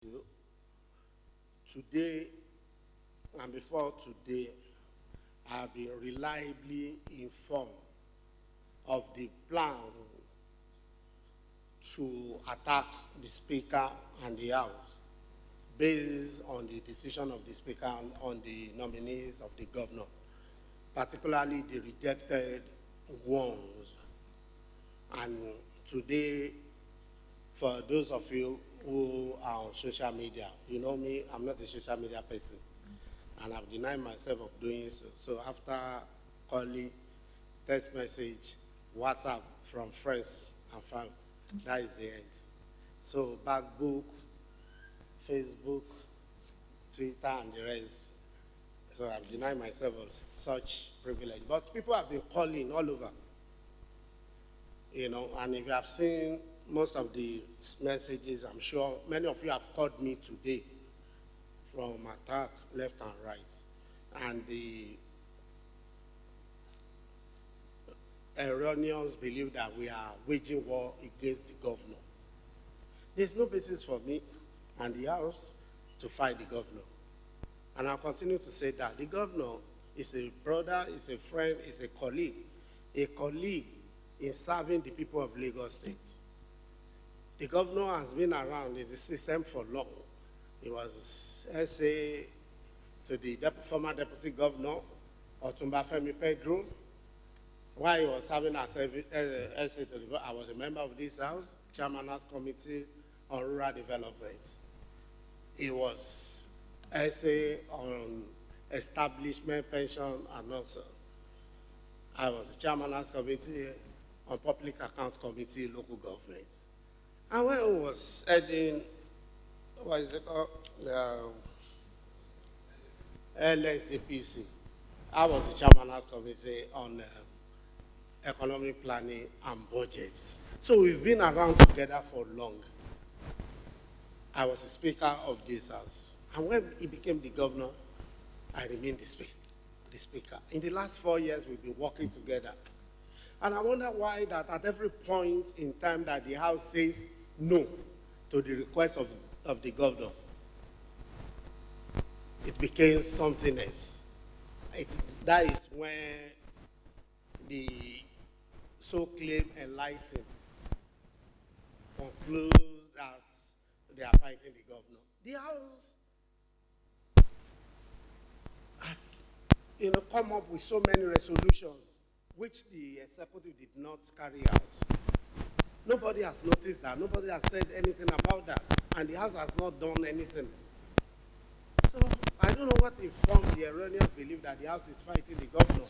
you. Today and before today, I have been reliably informed of the plan to attack the Speaker and the House based on the decision of the Speaker and on the nominees of the governor, particularly the rejected ones. And today, for those of you who are on social media, you know me, I'm not a social media person, and I've denied myself of doing so. So after calling, text message, WhatsApp from friends and family, that is the end. So backbook, Facebook, Twitter, and the rest. So I've denied myself of such privilege. But people have been calling all over, and if you have seen most of the messages, I'm sure many of you have called me today from attack left and right. And the erroneous belief that we are waging war against the governor. There's no basis for me and the House to fight the governor. And I'll continue to say that the governor is a brother, is a friend, is a colleague in serving the people of Lagos State. The governor has been around in the system for long. He was SA to the former deputy governor, Otumba Femi Pedro. While he was serving as SA to the, I was a member of this house, Chairman's Committee on Rural Development. He was SA on Establishment, Pension, and also I was the Chairman's Committee on Public Accounts Committee, Local Government. And when he was heading, what is it called? LSDPC, I was the Chairman's Committee on Economic Planning and Budgets. So we've been around together for long. I was the Speaker of this House. And when he became the governor, I remained the Speaker. In the last 4 years, we've been working together. And I wonder why that at every point in time that the House says no to the request of the governor, it became something else. That is when the so-claimed enlightened concludes that they are fighting the governor. The House had, come up with so many resolutions which the executive did not carry out. Nobody has noticed that. Nobody has said anything about that. And the House has not done anything. So I don't know what informed the erroneous belief that the House is fighting the governor.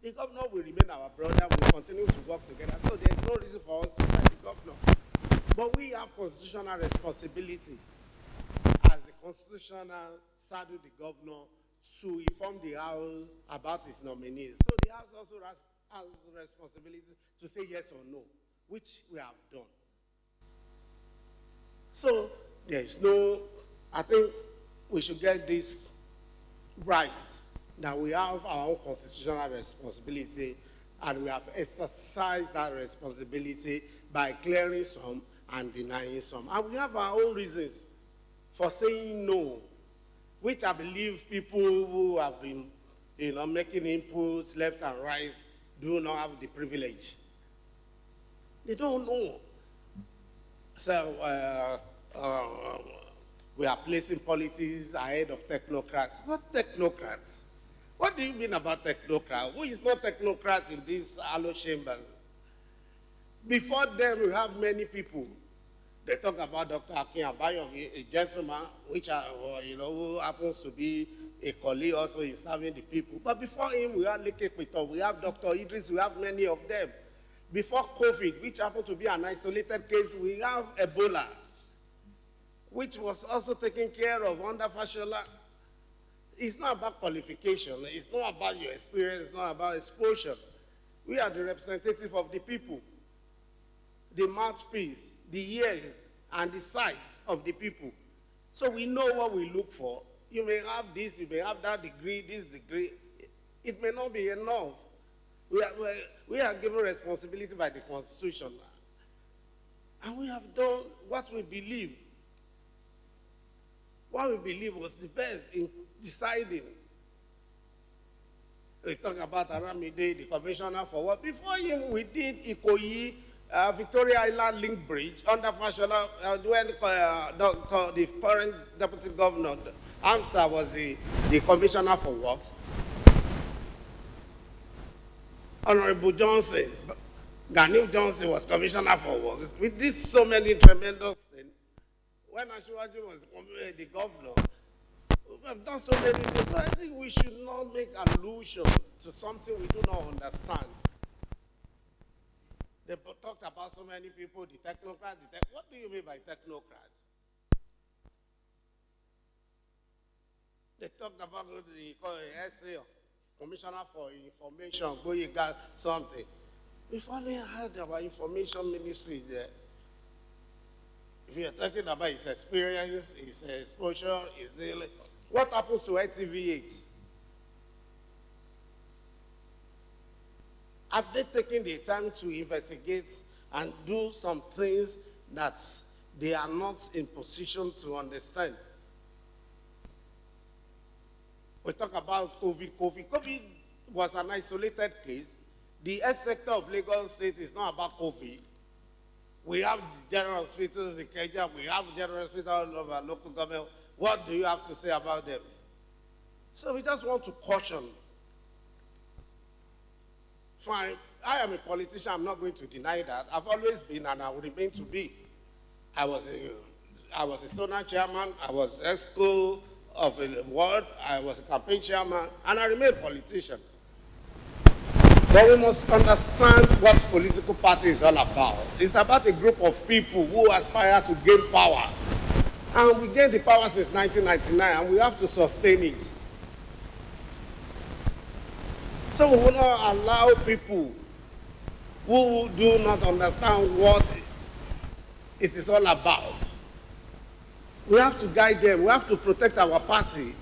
The governor will remain our brother. We will continue to work together. So there's no reason for us to fight the governor. But we have constitutional responsibility as the constitutional saddle the governor to inform the House about his nominees. So the House also has the responsibility to say yes or no, which we have done. So there is no, I think we should get this right, that we have our own constitutional responsibility and we have exercised that responsibility by clearing some and denying some. And we have our own reasons for saying no, which I believe people who have been making inputs left and right do not have the privilege. They don't know. So we are placing politics ahead of technocrats. What technocrats? What do you mean about technocrats? Who is not technocrat in these hollow chambers? Before them, we have many people. They talk about Dr. Akin Abayomi, a gentleman, who happens to be a colleague also in serving the people. But before him, we have Leke Pito, we have Dr. Idris, we have many of them. Before COVID, which happened to be an isolated case, we have Ebola, which was also taken care of under Fashola. It's not about qualification. It's not about your experience. It's not about exposure. We are the representative of the people, the mouthpiece, the ears, and the sights of the people. So we know what we look for. You may have this, you may have that degree, this degree. It may not be enough. We are given responsibility by the Constitution. And we have done what we believe. what we believe was the best in deciding. We talk about Aramide, the commissioner for what? Before him, we did Ikoyi, Victoria Island Link Bridge under Fashola, when the current deputy governor, Amsa, was the commissioner for works. Honorable Johnson, Ganim Johnson was commissioner for works. We did so many tremendous things. When Ashwaju was the governor, we have done so many things. So I think we should not make allusion to something we do not understand. They talked about so many people, the technocrats. What do you mean by technocrats? They talked about the essay, Commissioner for Information, going got something. We've only had our information ministry there. If you're talking about his experience, his exposure, his daily, what happens to ITV8? Have they taken the time to investigate and do some things that they are not in position to understand? We talk about COVID. COVID was an isolated case. The health sector of Lagos State is not about COVID. We have the general hospitals in Kenya. We have general hospitals all over local government. What do you have to say about them? So we just want to caution. Fine, I am a politician. I'm not going to deny that. I've always been, and I will remain to be. I was a Sona chairman. I was ESCO of a ward. I was a campaign chairman, and I remain a politician. But we must understand what political party is all about. It's about a group of people who aspire to gain power. And we gained the power since 1999, and we have to sustain it. So we will not allow people who do not understand what it is all about. We have to guide them. We have to protect our party.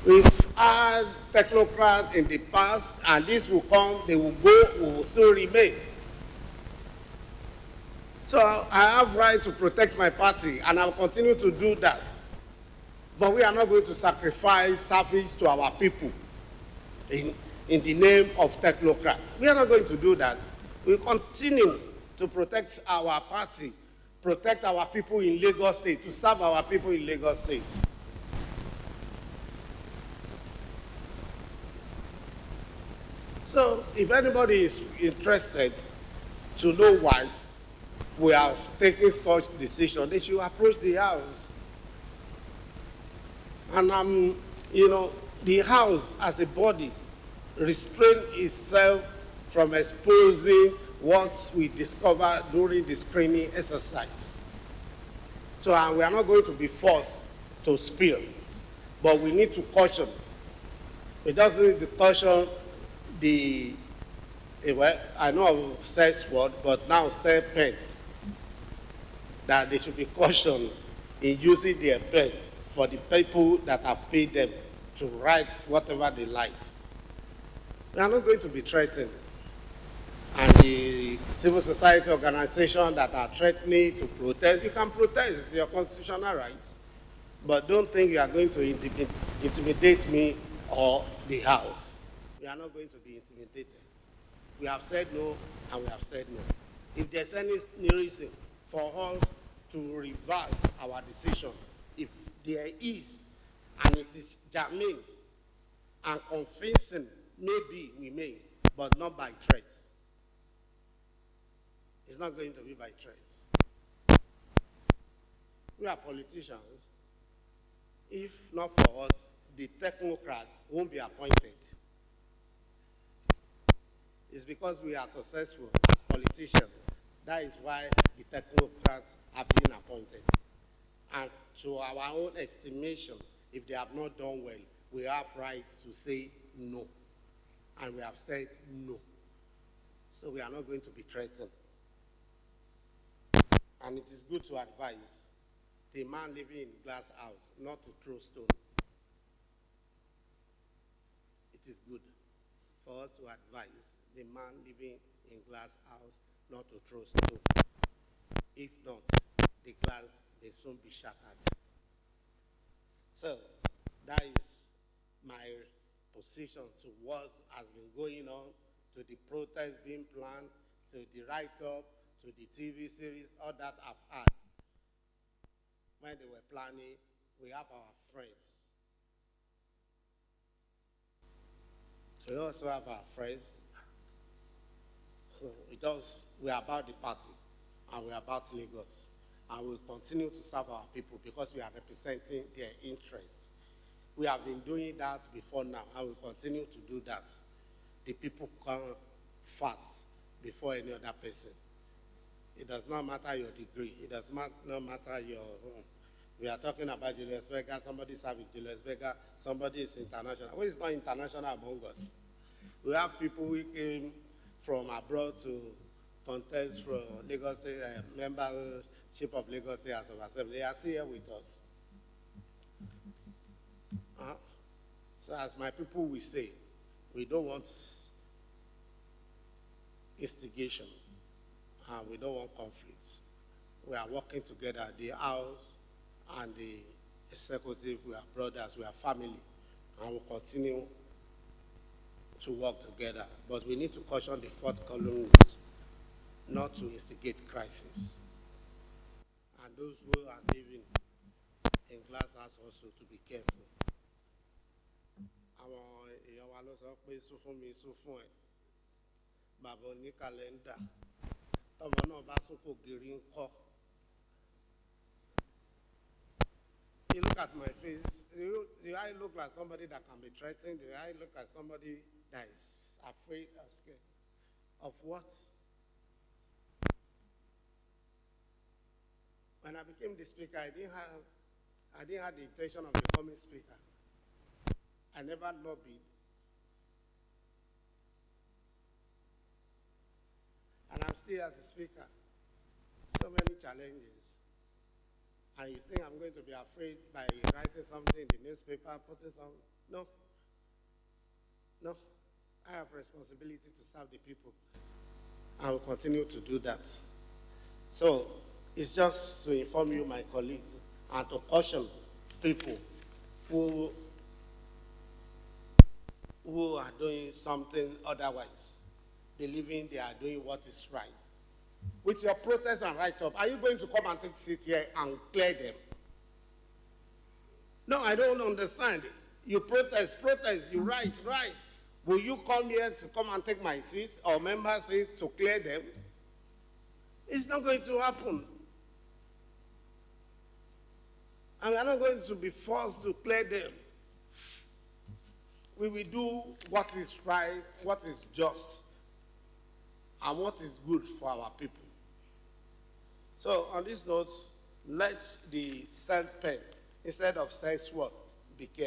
We've had technocrats in the past, and this will come, they will go, we will still remain. So I have right to protect my party, and I'll continue to do that. But we are not going to sacrifice service to our people in the name of technocrats. We are not going to do that. We continue to protect our party, protect our people in Lagos State, to serve our people in Lagos State. So if anybody is interested to know why we have taken such decision, they should approach the House. And the House as a body restrain itself from exposing what we discovered during the screening exercise. So we are not going to be forced to spill, but we need to caution. It doesn't need to caution I know I've said sword, but now say pen, that they should be cautioned in using their pen for the people that have paid them to write whatever they like. We are not going to be threatened. And the civil society organizations that are threatening to protest, you can protest, it's your constitutional rights. But don't think you are going to intimidate me or the House. We are not going to be intimidated. We have said no, and we have said no. If there's any reason for us to reverse our decision, if there is, and it is germane and convincing, maybe we may, but not by threats. It's not going to be by threats. We are politicians. If not for us, the technocrats won't be appointed. It's because we are successful as politicians. That is why the technocrats are being appointed. And to our own estimation, if they have not done well, we have rights to say no. And we have said no. So we are not going to be threatened. And it is good to advise the man living in glass house not to throw stone. It is good for us to advise the man living in glass house not to throw stone. If not, the glass may soon be shattered. So that is my position to what has been going on, to the protests being planned, to the write-up, to the TV series, all that I've had. When they were planning, we have our friends. We also have our friends. So we are about the party, and we are about Lagos. And we continue to serve our people because we are representing their interests. We have been doing that before now, and we continue to do that. The people come first before any other person. It does not matter your degree. It does not matter your We are talking about Julius Berger. Somebody serving Julius Berger. Somebody is international. Who is not international among us? We have people who came from abroad to contest for Lagos membership of Lagos State House of Assembly. They are still here with us. So as my people will say, we don't want instigation and we don't want conflicts. We are working together. The House and the executive, we are brothers, we are family, and we'll continue to work together. But we need to caution the fourth columnist not to instigate crisis. And those who are living in glass house also to be careful. Àwọn èèyàn wa ló sọ pé sún fún mi sún fún ẹ bàbá oní kàlẹ́ndà tọmọ náà bá sún kò gírí ń kọ́. You look at my face, do I look like somebody that can be threatened? Do I look like somebody that is afraid or scared? Of what? When I became the speaker, I didn't have the intention of becoming speaker. I never lobbied. And I'm still as a speaker. So many challenges. And you think I'm going to be afraid by writing something in the newspaper, putting some? No. No. I have responsibility to serve the people. I will continue to do that. So it's just to inform you, my colleagues, and to caution people who are doing something otherwise, believing they are doing what is right. With your protests and write-up, are you going to come and take seats here and clear them? No, I don't understand. You protest, you write. Will you come here to come and take my seats or member seats to clear them? It's not going to happen. And we are not going to be forced to clear them. We will do what is right, what is just, and what is good for our people. So on this note, let the sand pen, instead of say sword, be careful.